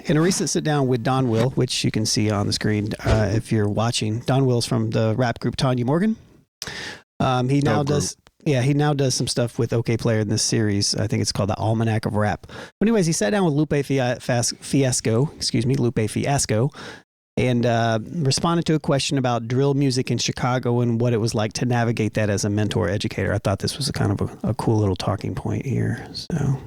In a recent sit down with Donwill, which you can see on the screen if you're watching, Donwill's from the rap group Tanya Morgan. He now does some stuff with Okayplayer in this series. I think it's called the Almanac of Rap. But anyways, he sat down with Lupe Fiasco, and responded to a question about drill music in Chicago and what it was like to navigate that as a mentor educator. I thought this was a kind of a cool little talking point here. So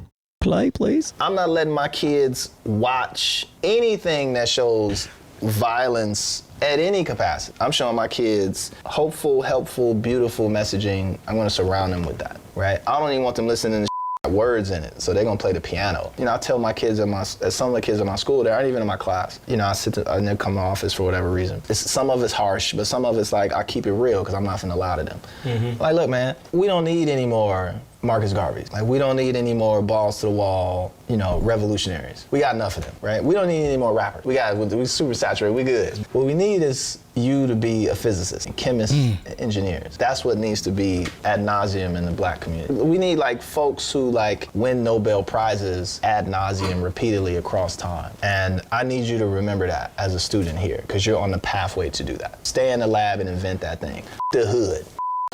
play, please. I'm not letting my kids watch anything that shows violence at any capacity. I'm showing my kids hopeful, helpful, beautiful messaging. I'm going to surround them with that, right? I don't even want them listening to words in it, so they're gonna play the piano. You know, I tell my kids some of the kids in my school that aren't even in my class, you know, I never come to office for whatever reason. Some of it's harsh, but some of it's like, I keep it real because I'm not finna lie to them. Mm-hmm. Like, look, man, we don't need any more Marcus Garveys. Like, we don't need any more balls to the wall, you know, revolutionaries. We got enough of them, right? We don't need any more rappers. We super saturated, we good. What we need is you to be a physicist, and chemists, and engineers. That's what needs to be ad nauseum in the black community. We need like folks who like win Nobel Prizes ad nauseum repeatedly across time. And I need you to remember that as a student here, because you're on the pathway to do that. Stay in the lab and invent that thing. The hood.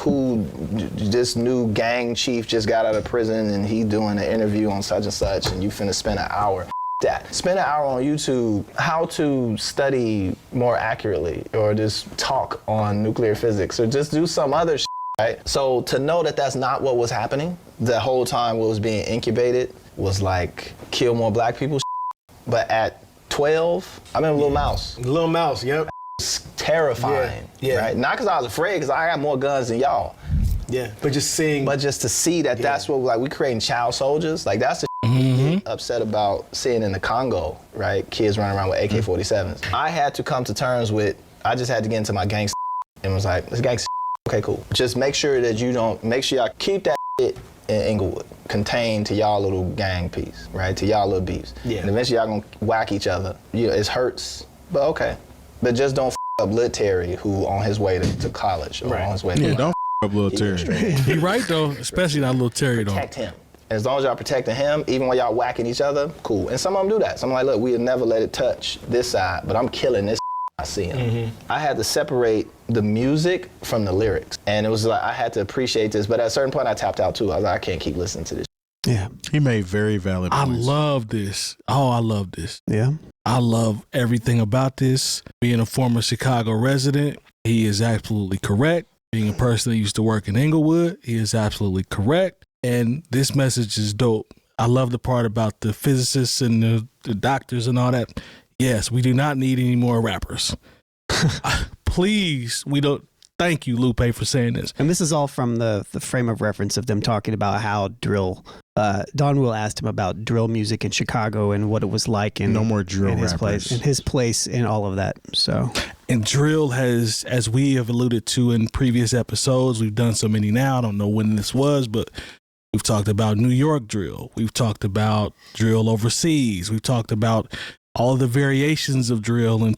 Who this new gang chief just got out of prison and he doing an interview on such and such and you finna spend an hour. That. Spend an hour on YouTube, how to study more accurately, or just talk on nuclear physics, or just do some other shit, right? So to know that that's not what was happening, the whole time what was being incubated was like, kill more black people shit. But at 12, I remember Lil Mouse. Lil Mouse, yep. Terrifying, right? Not because I was afraid, because I got more guns than y'all. Yeah, but just to see that that's what, like, we creating child soldiers, like that's the shit upset about seeing in the Congo, right? Kids running around with AK-47s. I had to come to terms with, I just had to get into my gang and was like, this gang okay, cool. Just make sure that make sure y'all keep that shit in Inglewood, contained to y'all little gang piece, right? To y'all little beefs. Yeah. And eventually y'all gonna whack each other. You know, it hurts, but okay. But just don't up Lil Terry, who on his way to college, or on his way to don't up Lil Terry. He right though, especially not Lil Terry though. Protect him. As long as y'all protecting him, even when y'all whacking each other, cool. And some of them do that. Some like, look, we'll never let it touch this side, but I'm killing this I see him. I had to separate the music from the lyrics. And it was like, I had to appreciate this, but at a certain point I tapped out too. I was like, I can't keep listening to this. Yeah. He made very valid points. I love this. Oh, I love this. Yeah. I love everything about this. Being a former Chicago resident, he is absolutely correct. Being a person that used to work in Inglewood, he is absolutely correct. And this message is dope. I love the part about the physicists and the doctors and all that. Yes, we do not need any more rappers. Please, we don't. Thank you, Lupe, for saying this. And this is all from the frame of reference of them talking about how drill. Donwill asked him about drill music in Chicago and what it was like, and no more drill in his rappers. his place in all of that. So, and drill has, as we have alluded to in previous episodes, we've done so many now. I don't know when this was, but we've talked about New York drill. We've talked about drill overseas. We've talked about all the variations of drill and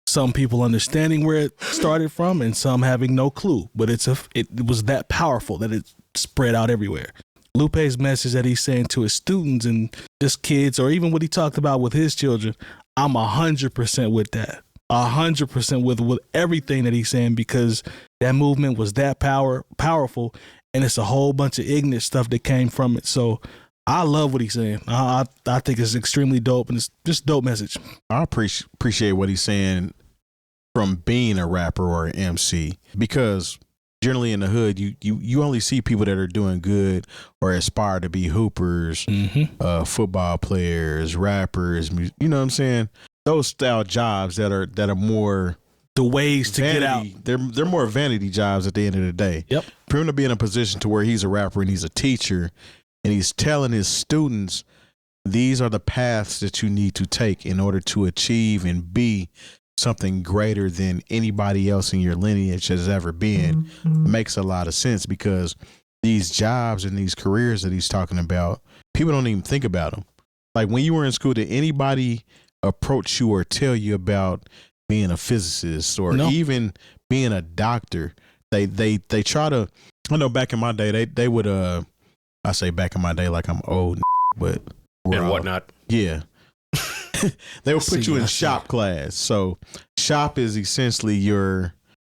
some people understanding where it started from and some having no clue. But it was that powerful that it spread out everywhere. Lupe's message that he's saying to his students and just kids, or even what he talked about with his children, I'm 100% with that. 100% with everything that he's saying, because that movement was that powerful, and it's a whole bunch of ignorant stuff that came from it. So I love what he's saying. I think it's extremely dope, and it's just a dope message. I appreciate what he's saying from being a rapper or an MC, because generally in the hood, you only see people that are doing good or aspire to be hoopers, football players, rappers. You know what I'm saying? Those style jobs that are more the ways to vanity, get out. They're more vanity jobs at the end of the day. Yep. For him to be in a position to where he's a rapper and he's a teacher, and he's telling his students, these are the paths that you need to take in order to achieve and be something greater than anybody else in your lineage has ever been, makes a lot of sense, because these jobs and these careers that he's talking about, people don't even think about them. Like when you were in school, did anybody approach you or tell you about being a physicist or even being a doctor? They try to, I know back in my day, they would, I say back in my day like I'm old, but and whatnot. Yeah. they will put you in shop class. So shop is essentially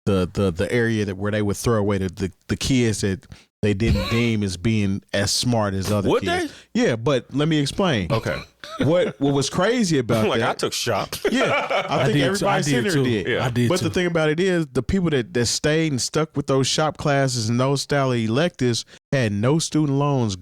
the area where they would throw away the kids that they didn't deem as being as smart as other Would kids. they? Yeah, but let me explain. Okay. What was crazy about Like that? I took shop. Yeah, I think everybody in there did. Yeah. I did But too. the thing about it is, the people that stayed and stuck with those shop classes and those style of electives had no student loans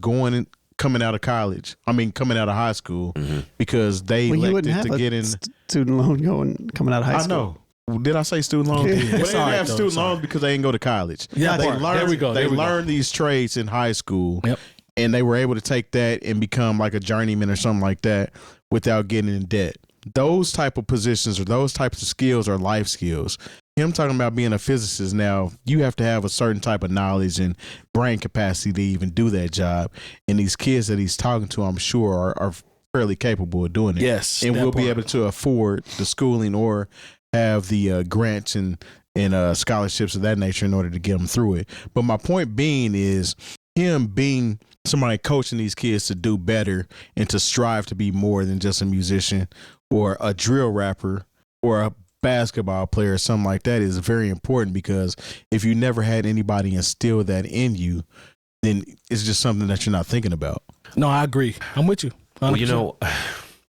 coming out of college. I mean, coming out of high school because they you wouldn't elected have to a get in. student loan coming out of high school. I know. Did I say student loans? Yeah. Well, they It's didn't all right, have though. student It's all loans because they didn't go to college. Yeah, they part. learned. There we go. They There we go. learned these trades in high school, Yep. and they were able to take that and become like a journeyman or something like that without getting in debt. Those type of positions or those types of skills are life skills. Him talking about being a physicist now, you have to have a certain type of knowledge and brain capacity to even do that job. And these kids that he's talking to, I'm sure, are fairly capable of doing it. Yes, and that will be part. able to afford the schooling or have the grants and scholarships of that nature in order to get them through it. But my point being is him being somebody coaching these kids to do better and to strive to be more than just a musician or a drill rapper or a basketball player or something like that is very important, because if you never had anybody instill that in you, then it's just something that you're not thinking about. No, I agree. I'm with you. 100%. Well, you know,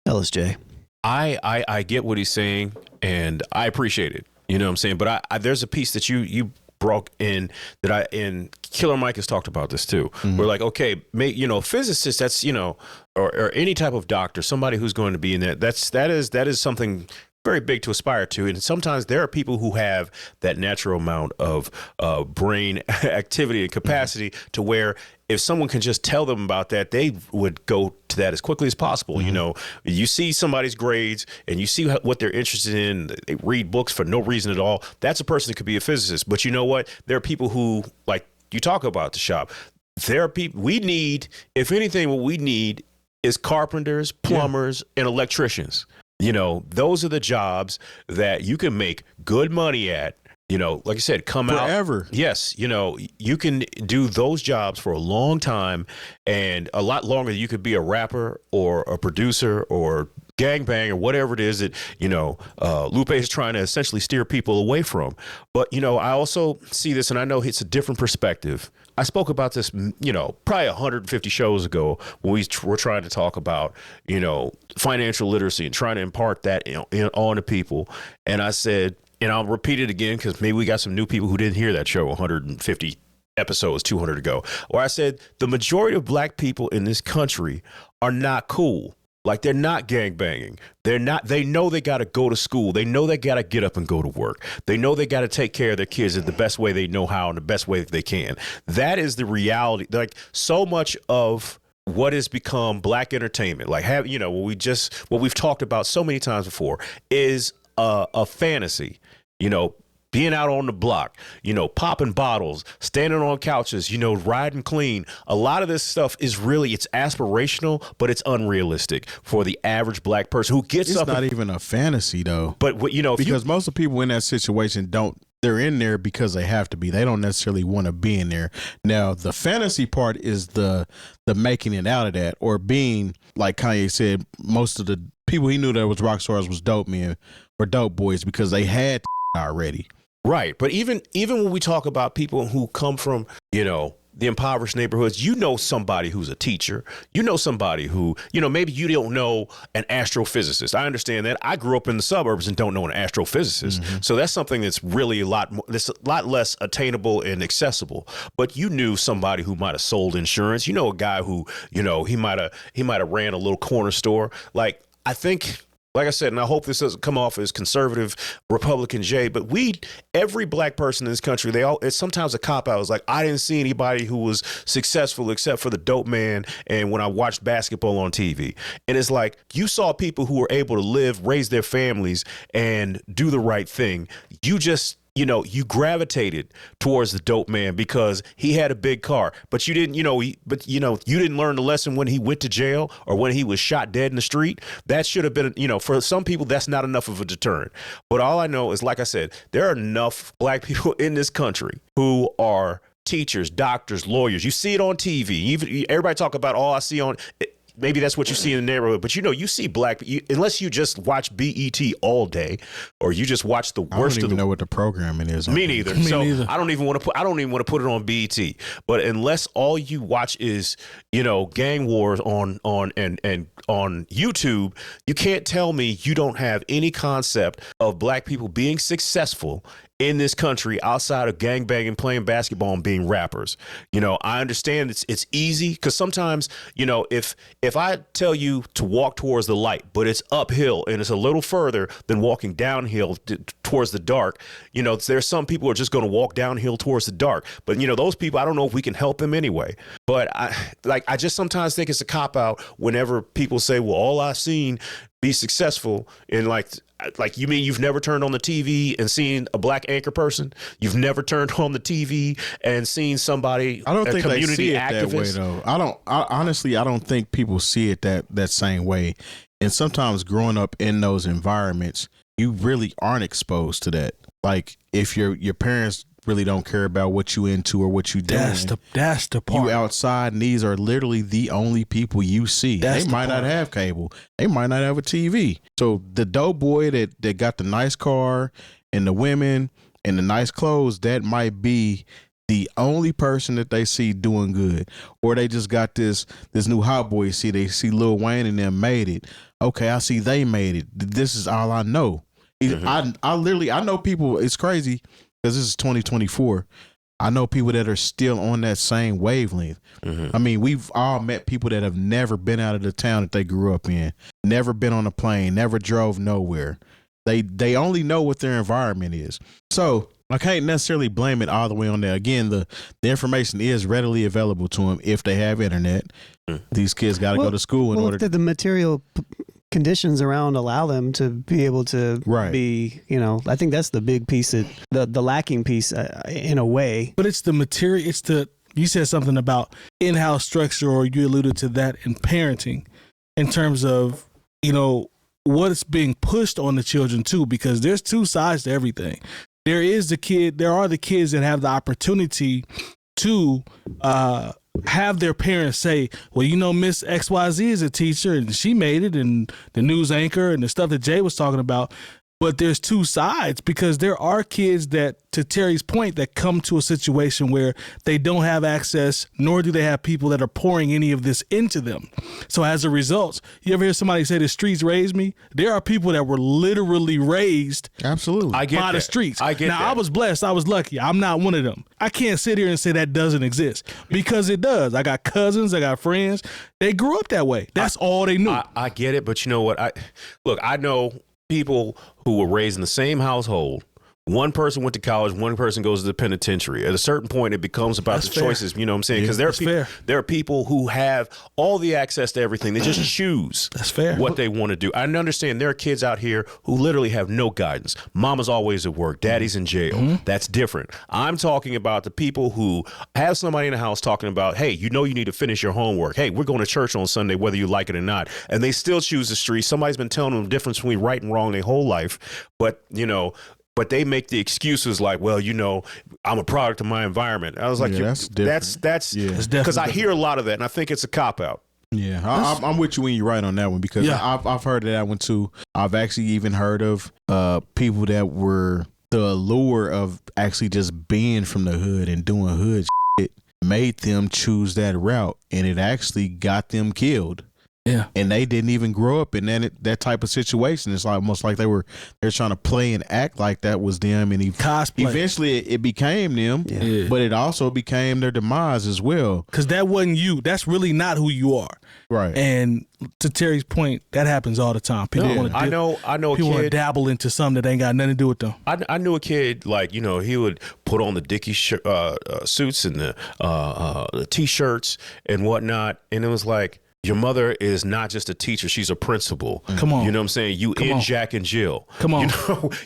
Tell us, Jay. I get what he's saying, and I appreciate it. You know what I'm saying? But I there's a piece that you brought in that and Killer Mike has talked about this too. We're like, okay, physicists, that's, or any type of doctor, somebody who's going to be in that is something very big to aspire to. And sometimes there are people who have that natural amount of brain activity and capacity to where if someone can just tell them about that, they would go to that as quickly as possible. You see somebody's grades and you see what they're interested in. They read books for no reason at all. That's a person that could be a physicist. But you know what? There are people who, like you talk about the shop. There are people we need. If anything, what we need is carpenters, plumbers, and electricians. Those are the jobs that you can make good money at. Like I said, come Forever. out. Yes. You can do those jobs for a long time, and a lot longer than you could be a rapper or a producer or gangbang or whatever it is that, Lupe is trying to essentially steer people away from. But, I also see this, and I know it's a different perspective. I spoke about this, probably 150 shows ago when we were trying to talk about, financial literacy and trying to impart that on to people. And I said, and I'll repeat it again because maybe we got some new people who didn't hear that show 150 episodes, 200 ago, where I said the majority of black people in this country are not cool. Like, they're not gangbanging. They know they got to go to school. They know they got to get up and go to work. They know they got to take care of their kids in the best way they know how and the best way that they can. That is the reality. Like, so much of what has become black entertainment, like what we've talked about so many times before, is a fantasy. Being out on the block, popping bottles, standing on couches, riding clean. A lot of this stuff is really, it's aspirational, but it's unrealistic for the average black person who gets It's up. not even a fantasy though. But because most of the people in that situation they're in there because they have to be. They don't necessarily want to be in there. Now, the fantasy part is the making it out of that, or being, like Kanye said, most of the people he knew that was rock stars was dope men or dope boys because they had already. Right. But even when we talk about people who come from, the impoverished neighborhoods, somebody who's a teacher, somebody who, maybe you don't know an astrophysicist. I understand that. I grew up in the suburbs and don't know an astrophysicist. So that's something that's really a lot less attainable and accessible. But you knew somebody who might have sold insurance. A guy who, he might have ran a little corner store. Like, I think, like I said, and I hope this doesn't come off as conservative Republican Jay, but every black person in this country, it's sometimes a cop out. It's like, I didn't see anybody who was successful except for the dope man. And when I watched basketball on TV, and it's like, you saw people who were able to live, raise their families, and do the right thing. You just, you gravitated towards the dope man because he had a big car, but you didn't, you didn't learn the lesson when he went to jail or when he was shot dead in the street. That should have been, for some people, that's not enough of a deterrent. But all I know is, like I said, there are enough black people in this country who are teachers, doctors, lawyers. You see it on TV. Everybody talk about, I see on. maybe that's what you see in the neighborhood, but you see black, unless you just watch BET all day, or you just watch the worst I don't of even know what the programming is. Me neither. I don't even want to put it on BET. But unless all you watch is, gang wars on YouTube, you can't tell me you don't have any concept of black people being successful in this country outside of gangbanging, playing basketball, and being rappers. I understand it's easy, because sometimes, if I tell you to walk towards the light, but it's uphill and it's a little further than walking downhill towards the dark, there's some people who are just going to walk downhill towards the dark. But, those people, I don't know if we can help them anyway. But I just sometimes think it's a cop-out whenever people say, well, all I've seen be successful in you mean you've never turned on the TV and seen a black anchor person? You've never turned on the TV and seen somebody, I don't think community they see it activist? that way, though. Honestly, I don't think people see it that same way. And sometimes growing up in those environments, you really aren't exposed to that. Like, if your parents really don't care about what you into or what you doing, that's the part. You outside, and these are literally the only people you see. They might not have cable. They might not have a TV. So the dope boy that got the nice car and the women and the nice clothes, that might be the only person that they see doing good. Or they just got this new hot boy. They see Lil Wayne and them made it. Okay, I see they made it. This is all I know. I know people. It's crazy, because this is 2024. I know people that are still on that same wavelength. I mean, we've all met people that have never been out of the town that they grew up in, never been on a plane, never drove nowhere. They only know what their environment is. So I can't necessarily blame it all the way on that. Again, the information is readily available to them if they have internet. These kids got to go to school in order to the material conditions around allow them to be able to be, I think that's the big piece, the lacking piece in a way. But it's the material, you said something about in-house structure, or you alluded to that in parenting, in terms of, what's being pushed on the children too, because there's two sides to everything. There are the kids that have the opportunity to, have their parents say, well, Miss XYZ is a teacher and she made it, and the news anchor and the stuff that Jay was talking about. But there's two sides, because there are kids that, to Terry's point, that come to a situation where they don't have access, nor do they have people that are pouring any of this into them. So as a result, you ever hear somebody say the streets raised me? There are people that were literally raised by the streets. I was blessed. I was lucky. I'm not one of them. I can't sit here and say that doesn't exist, because it does. I got cousins. I got friends. They grew up that way. That's all they knew. I get it. But you know what? I know people who were raised in the same household. One person went to college, one person goes to the penitentiary. At a certain point, it becomes about the choices, you know what I'm saying? Because there are people who have all the access to everything. They just choose what they want to do. I understand there are kids out here who literally have no guidance. Mama's always at work. Daddy's in jail. That's different. I'm talking about the people who have somebody in the house talking about, hey, you need to finish your homework. Hey, we're going to church on Sunday, whether you like it or not. And they still choose the street. Somebody's been telling them the difference between right and wrong their whole life. But, but they make the excuses like, well, I'm a product of my environment. I was like, that's different. That's because I hear a lot of that, and I think it's a cop-out. Yeah, I'm with you when you're right on that one, because I've heard of that one too. I've actually even heard of people that were the allure of actually just being from the hood and doing hood shit made them choose that route, and it actually got them killed. Yeah, and they didn't even grow up in that type of situation. It's almost like they're trying to play and act like that was them, and eventually it became them. Yeah. But it also became their demise as well. Because that wasn't you. That's really not who you are. Right. And to Terry's point, that happens all the time. People want to. I know. People want to dabble into something that ain't got nothing to do with them. I knew a kid, like, he would put on the Dickie suits and the T-shirts and whatnot, and it was like, your mother is not just a teacher; she's a principal. Come on, you know what I'm saying? Jack and Jill. Come on,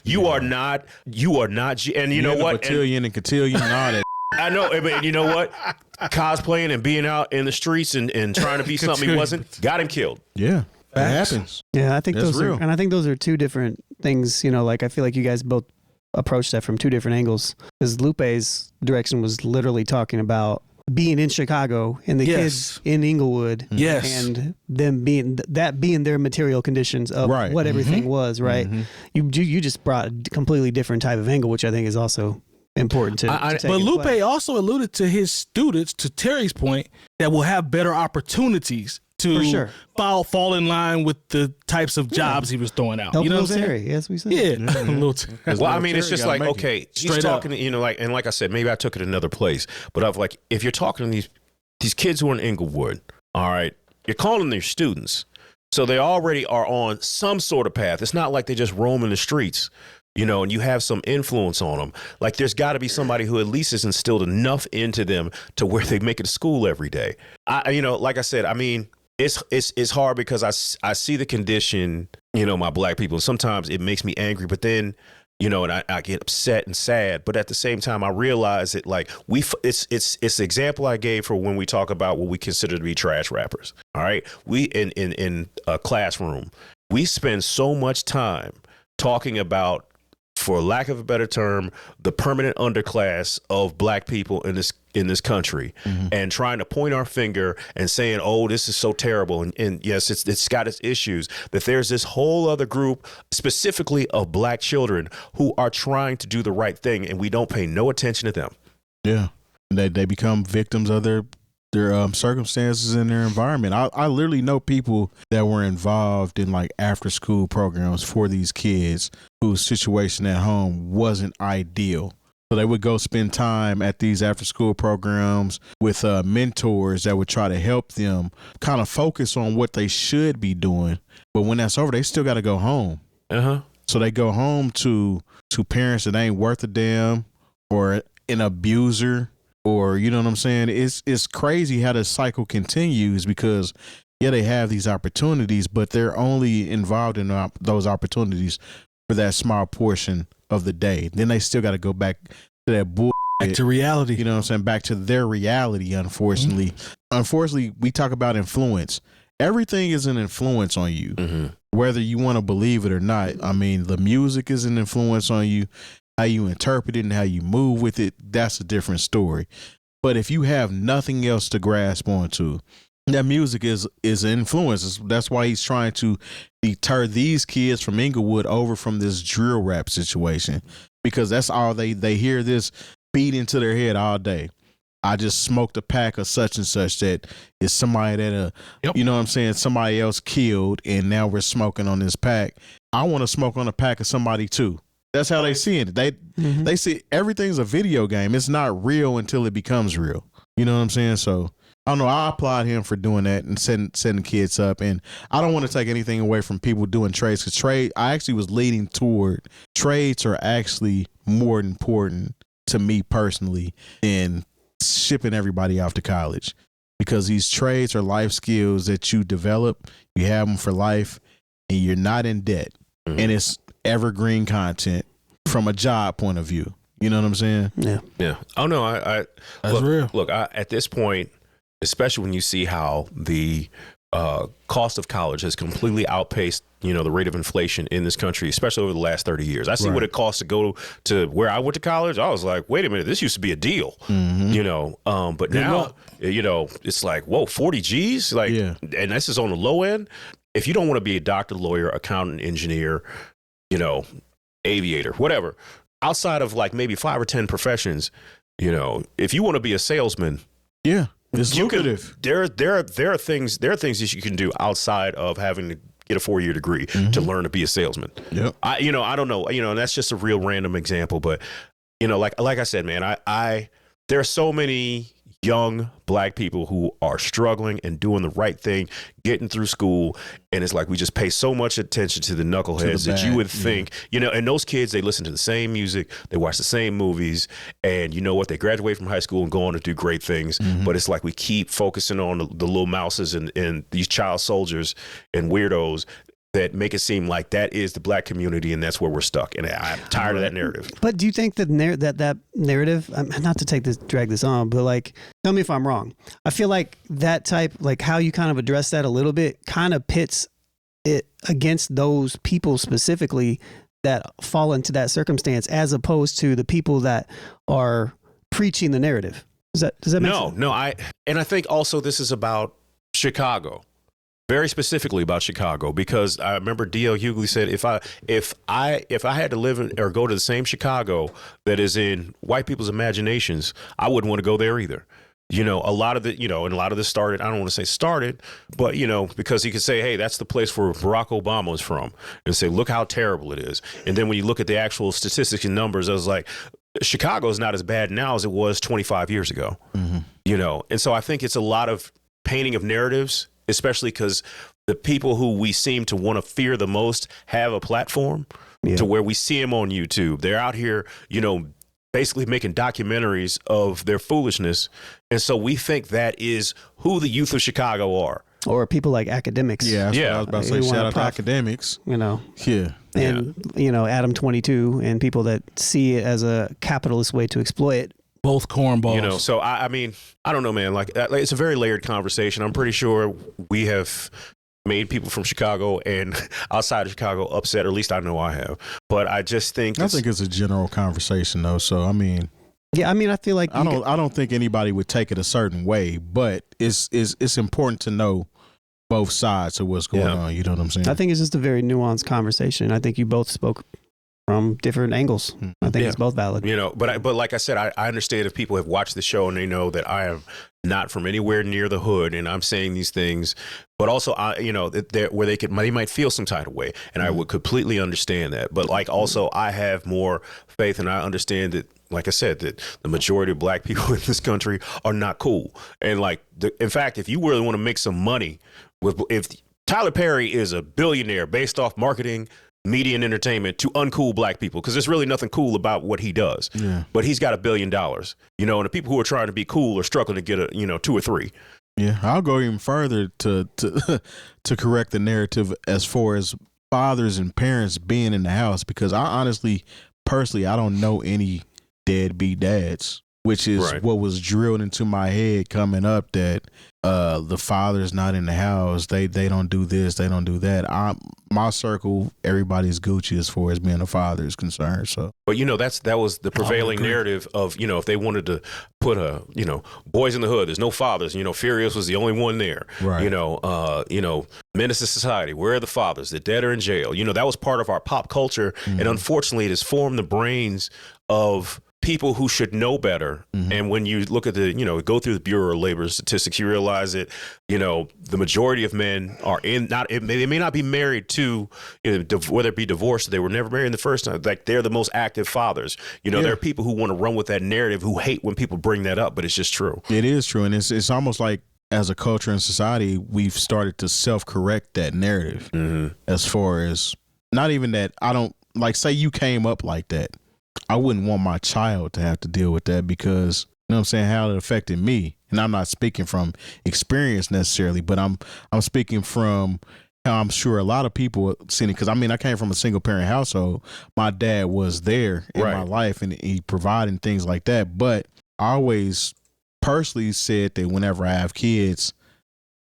you are not. And you know what? Cotillion and cotillion and all that. I know, but you know what? Cosplaying and being out in the streets and trying to be something he wasn't got him killed. Yeah, that happens. Yeah, I think I think those are two different things. I feel like you guys both approached that from two different angles. Because Lupe's direction was literally talking about being in Chicago and the kids in Inglewood, and them being their material conditions of what everything was, right? You just brought a completely different type of angle, which I think is also important to take but into Lupe play. also alluded to his students, to Terry's point, that will have better opportunities to fall in line with the types of jobs he was throwing out. Help you know what I'm Terry, saying? as we said. Yeah. Well, I mean, it's Terry just gotta like, make okay, he's Straight talking, you know, like, and like I said, maybe I took it another place, but I've like, if you're talking to these kids who are in Inglewood, all right, you're calling them their students. So they already are on some sort of path. It's not like they just roaming the streets, you know, and you have some influence on them. Like, there's got to be somebody who at least has instilled enough into them to where they make it to school every day. You know, like I said, I mean, it's hard because I see the condition, you know, my black people. Sometimes it makes me angry, but then, you know, and I get upset and sad. But at the same time, I realize that, like, it's the example I gave for when we talk about what we consider to be trash rappers. All right, we in a classroom, we spend so much time talking about, for lack of a better term, the permanent underclass of black people in this country, and trying to point our finger and saying, oh, this is so terrible. And yes, it's got its issues, that there's this whole other group, specifically of black children, who are trying to do the right thing, and we don't pay no attention to them. Yeah. They become victims of their circumstances and their environment. I literally know people that were involved in like after school programs for these kids whose situation at home wasn't ideal. So they would go spend time at these after school programs with mentors that would try to help them kind of focus on what they should be doing. But when that's over, they still got to go home. So they go home to parents that ain't worth a damn, or an abuser, or, you know what I'm saying? It's crazy how the cycle continues, because they have these opportunities, but they're only involved in those opportunities for that small portion of the day. Then they still got to go back to that bull. Back to reality. You know what I'm saying? Back to their reality, unfortunately. Unfortunately, we talk about influence. Everything is an influence on you, whether you want to believe it or not. I mean, the music is an influence on you. How you interpret it and how you move with it, that's a different story. But if you have nothing else to grasp onto, that music is an influence. That's why he's trying to deter these kids from Inglewood over from this drill rap situation, because that's all they hear, this beat into their head all day. I just smoked a pack of such and such that is somebody that, you know what I'm saying, somebody else killed, and now we're smoking on this pack. I want to smoke on a pack of somebody too. That's how they see it. They see everything's a video game. It's not real until it becomes real. You know what I'm saying? So I don't know. I applaud him for doing that and setting kids up. And I don't want to take anything away from people doing trades, because I actually was leading toward trades are actually more important to me personally than shipping everybody off to college, because these trades are life skills that you develop. You have them for life, and you're not in debt, and it's evergreen content from a job point of view. You know what I'm saying? Yeah. Oh no, I That's real. Look, at this point, especially when you see how the cost of college has completely outpaced, you know, the rate of inflation in this country, especially over the last 30 years. I see what it costs to go to where I went to college. I was like, wait a minute, this used to be a deal, you know, but now, you know, it's like, whoa, 40 G's, like, and this is on the low end. If you don't want to be a doctor, lawyer, accountant, engineer, you know, aviator, whatever, outside of like maybe 5 or 10 professions, you know, if you want to be a salesman, it's lucrative. There are things that you can do outside of having to get a 4-year degree to learn to be a salesman. I don't know, you know, and that's just a real random example, but you know, like I said, man, there are so many young black people who are struggling and doing the right thing, getting through school. And it's like, we just pay so much attention to the knuckleheads that you would think, you know, and those kids, they listen to the same music, they watch the same movies, and you know what, they graduate from high school and go on to do great things. But it's like, we keep focusing on the little mouses and these child soldiers and weirdos that make it seem like that is the black community, and that's where we're stuck. And I'm tired of that narrative. But do you think that that narrative, not to drag this on, but like, tell me if I'm wrong. I feel like that type, like how you kind of address that a little bit, kind of pits it against those people specifically that fall into that circumstance, as opposed to the people that are preaching the narrative. Does that make sense? No. I think also this is about Chicago. Very specifically about Chicago, because I remember D.L. Hughley said if I had to live in or go to the same Chicago that is in white people's imaginations, I wouldn't want to go there either. A lot of and a lot of this started, I don't want to say started, but, because he could say, hey, that's the place where Barack Obama was from, and say, look how terrible it is. And then when you look at the actual statistics and numbers, I was like, Chicago is not as bad now as it was 25 years ago, And so I think it's a lot of painting of narratives, especially because the people who we seem to want to fear the most have a platform to where we see them on YouTube. They're out here, basically making documentaries of their foolishness. And so we think that is who the youth of Chicago are. Or people like academics. Yeah, that's what I was about to say. Shout out to academics. Yeah. And, Adam 22 and people that see it as a capitalist way to exploit it. Both cornballs. So I mean, I don't know, man. Like it's a very layered conversation. I'm pretty sure we have made people from Chicago and outside of Chicago upset, or at least I know I have. But I just think it's a general conversation, though. So I mean, I feel like I don't think anybody would take it a certain way, but it's important to know both sides of what's going on. You know what I'm saying? I think it's just a very nuanced conversation. I think you both spoke from different angles. I think it's both valid. But like I said, I understand if people have watched the show and they know that I am not from anywhere near the hood, and I'm saying these things, but also where they might feel some type of way, and I would completely understand that. But like also, I have more faith, and I understand that, like I said, that the majority of black people in this country are not cool. And in fact, if you really want to make some money if Tyler Perry is a billionaire based off marketing, media, and entertainment to uncool black people, because there's really nothing cool about what he does. Yeah. But he's got $1 billion, and the people who are trying to be cool are struggling to get 2 or 3. Yeah, I'll go even further to correct the narrative as far as fathers and parents being in the house, because personally, I don't know any deadbeat dads, which is what was drilled into my head coming up, that the father's not in the house, they don't do this, they don't do that. My circle, everybody's Gucci as far as being a father is concerned. So, but that was the prevailing narrative of if they wanted to put boys in the hood, there's no fathers. Furious was the only one there. Right. Menace to society, where are the fathers? The dead are in jail. That was part of our pop culture, and unfortunately, it has formed the brains of people who should know better. And when you look at go through the Bureau of Labor Statistics, you realize that, the majority of men are they may not be married to, whether it be divorced, they were never married in the first time. Like, they're the most active fathers. There are people who want to run with that narrative, who hate when people bring that up, but it's just true. It is true. And it's almost like, as a culture and society, we've started to self-correct that narrative, as far as, not even that, I don't, like, say you came up like that, I wouldn't want my child to have to deal with that, because, you know what I'm saying, how it affected me. And I'm not speaking from experience necessarily, but I'm speaking from how I'm sure a lot of people seen it. Because I came from a single parent household. My dad was there in my life, and he provided things like that. But I always personally said that whenever I have kids,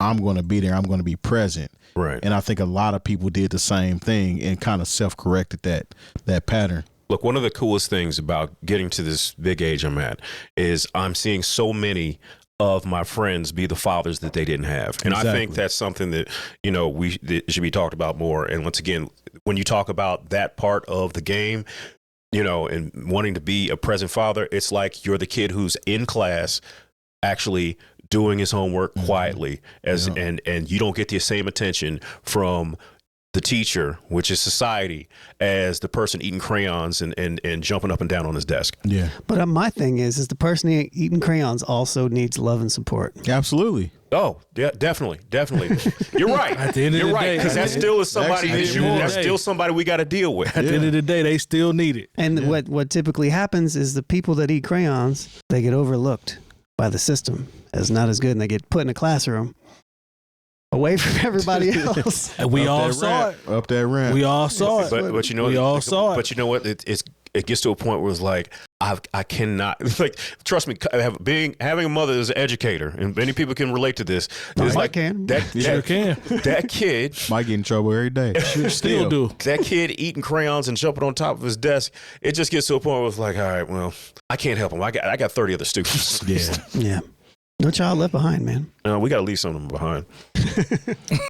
I'm going to be there. I'm going to be present. Right. And I think a lot of people did the same thing and kind of self-corrected that pattern. Look, one of the coolest things about getting to this big age I'm at is I'm seeing so many of my friends be the fathers that they didn't have. And I think that's something that, that should be talked about more. And once again, when you talk about that part of the game, and wanting to be a present father, it's like you're the kid who's in class actually doing his homework quietly, and you don't get the same attention from the teacher, which is society, as the person eating crayons and jumping up and down on his desk. Yeah. But my thing is the person eating crayons also needs love and support. Absolutely. Oh, yeah, definitely. You're right. At the end of the day, because that still is somebody issue. That's still somebody we got to deal with. At the end of the day, they still need it. And what typically happens is the people that eat crayons, they get overlooked by the system as not as good, and they get put in a classroom away from everybody else. And we all saw it. Up that ramp. We all saw it. But we all saw it. But you know what? It gets to a point where it's like, I cannot like trust me. Having a mother as an educator, and many people can relate to this. It's I can. Sure can. That kid Might get in trouble every day. Still do. that kid eating crayons and jumping on top of his desk. It just gets to a point where it's like, all right, well, I can't help him. I got 30 other students. Yeah. Yeah. No child left behind, man. We got to leave some of them behind.